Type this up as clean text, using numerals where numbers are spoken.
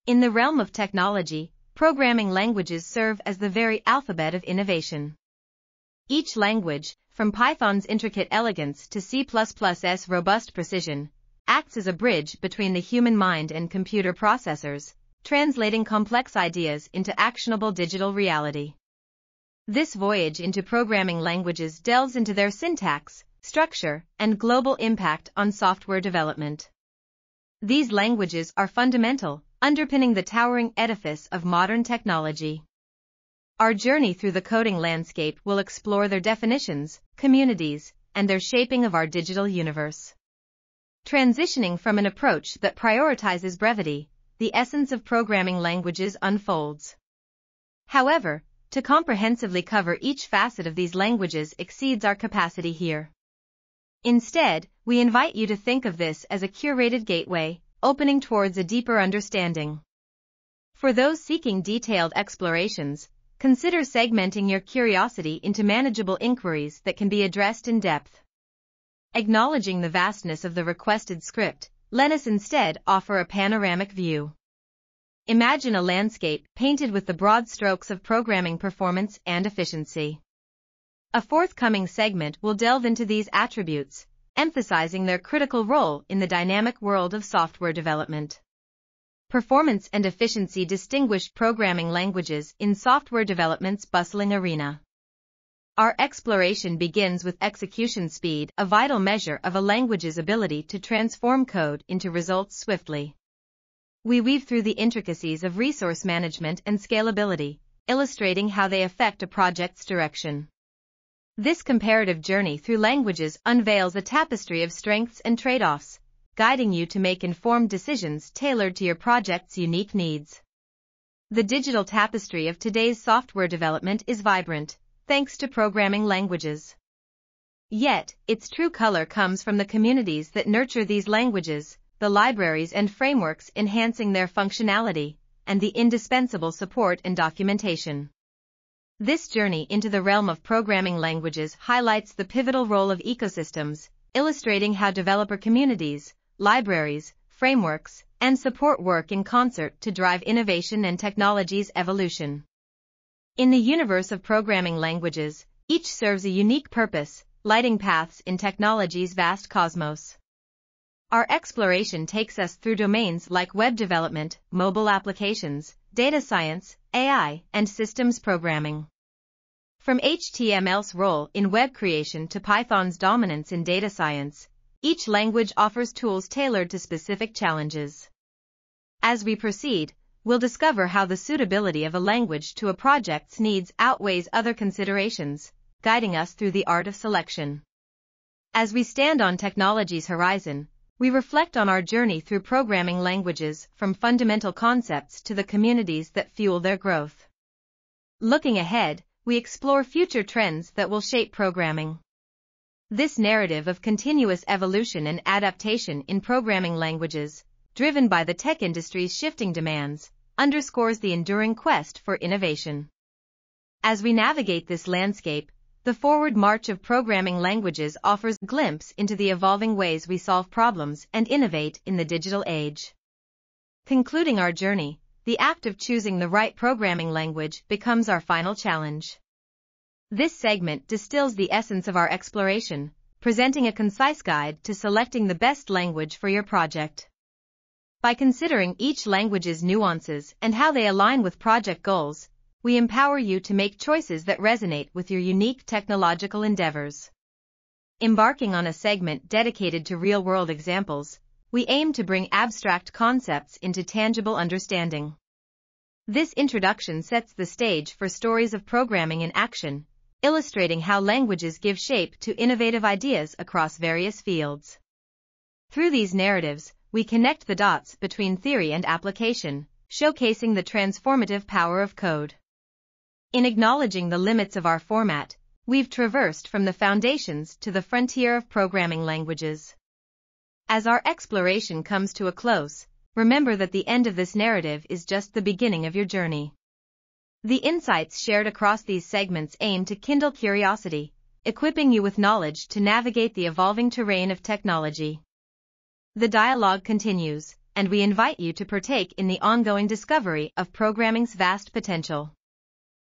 In the realm of technology, programming languages serve as the very alphabet of innovation. Each language, from Python's intricate elegance to C++'s robust precision, acts as a bridge between the human mind and computer processors, translating complex ideas into actionable digital reality. This voyage into programming languages delves into their syntax, structure, and global impact on software development. These languages are fundamental, underpinning the towering edifice of modern technology. Our journey through the coding landscape will explore their definitions, communities, and their shaping of our digital universe. Transitioning from an approach that prioritizes brevity, the essence of programming languages unfolds. However, to comprehensively cover each facet of these languages exceeds our capacity here. Instead, we invite you to think of this as a curated gateway, opening towards a deeper understanding. For those seeking detailed explorations, consider segmenting your curiosity into manageable inquiries that can be addressed in depth. Acknowledging the vastness of the requested script, let us instead offer a panoramic view. Imagine a landscape painted with the broad strokes of programming performance and efficiency. A forthcoming segment will delve into these attributes, emphasizing their critical role in the dynamic world of software development. Performance and efficiency distinguish programming languages in software development's bustling arena. Our exploration begins with execution speed, a vital measure of a language's ability to transform code into results swiftly. We weave through the intricacies of resource management and scalability, illustrating how they affect a project's direction. This comparative journey through languages unveils a tapestry of strengths and trade-offs, guiding you to make informed decisions tailored to your project's unique needs. The digital tapestry of today's software development is vibrant, thanks to programming languages. Yet, its true color comes from the communities that nurture these languages, the libraries and frameworks enhancing their functionality, and the indispensable support and documentation. This journey into the realm of programming languages highlights the pivotal role of ecosystems, illustrating how developer communities, libraries, frameworks, and support work in concert to drive innovation and technology's evolution. In the universe of programming languages, each serves a unique purpose, lighting paths in technology's vast cosmos. Our exploration takes us through domains like web development, mobile applications, data science, AI, and systems programming. From HTML's role in web creation to Python's dominance in data science, each language offers tools tailored to specific challenges. As we proceed, we'll discover how the suitability of a language to a project's needs outweighs other considerations, guiding us through the art of selection. As we stand on technology's horizon, we reflect on our journey through programming languages, from fundamental concepts to the communities that fuel their growth. Looking ahead, we explore future trends that will shape programming. This narrative of continuous evolution and adaptation in programming languages, driven by the tech industry's shifting demands, underscores the enduring quest for innovation. As we navigate this landscape, the forward march of programming languages offers a glimpse into the evolving ways we solve problems and innovate in the digital age. Concluding our journey, the act of choosing the right programming language becomes our final challenge. This segment distills the essence of our exploration, presenting a concise guide to selecting the best language for your project. By considering each language's nuances and how they align with project goals, we empower you to make choices that resonate with your unique technological endeavors. Embarking on a segment dedicated to real-world examples, we aim to bring abstract concepts into tangible understanding. This introduction sets the stage for stories of programming in action, illustrating how languages give shape to innovative ideas across various fields. Through these narratives, we connect the dots between theory and application, showcasing the transformative power of code. In acknowledging the limits of our format, we've traversed from the foundations to the frontier of programming languages. As our exploration comes to a close, remember that the end of this narrative is just the beginning of your journey. The insights shared across these segments aim to kindle curiosity, equipping you with knowledge to navigate the evolving terrain of technology. The dialogue continues, and we invite you to partake in the ongoing discovery of programming's vast potential.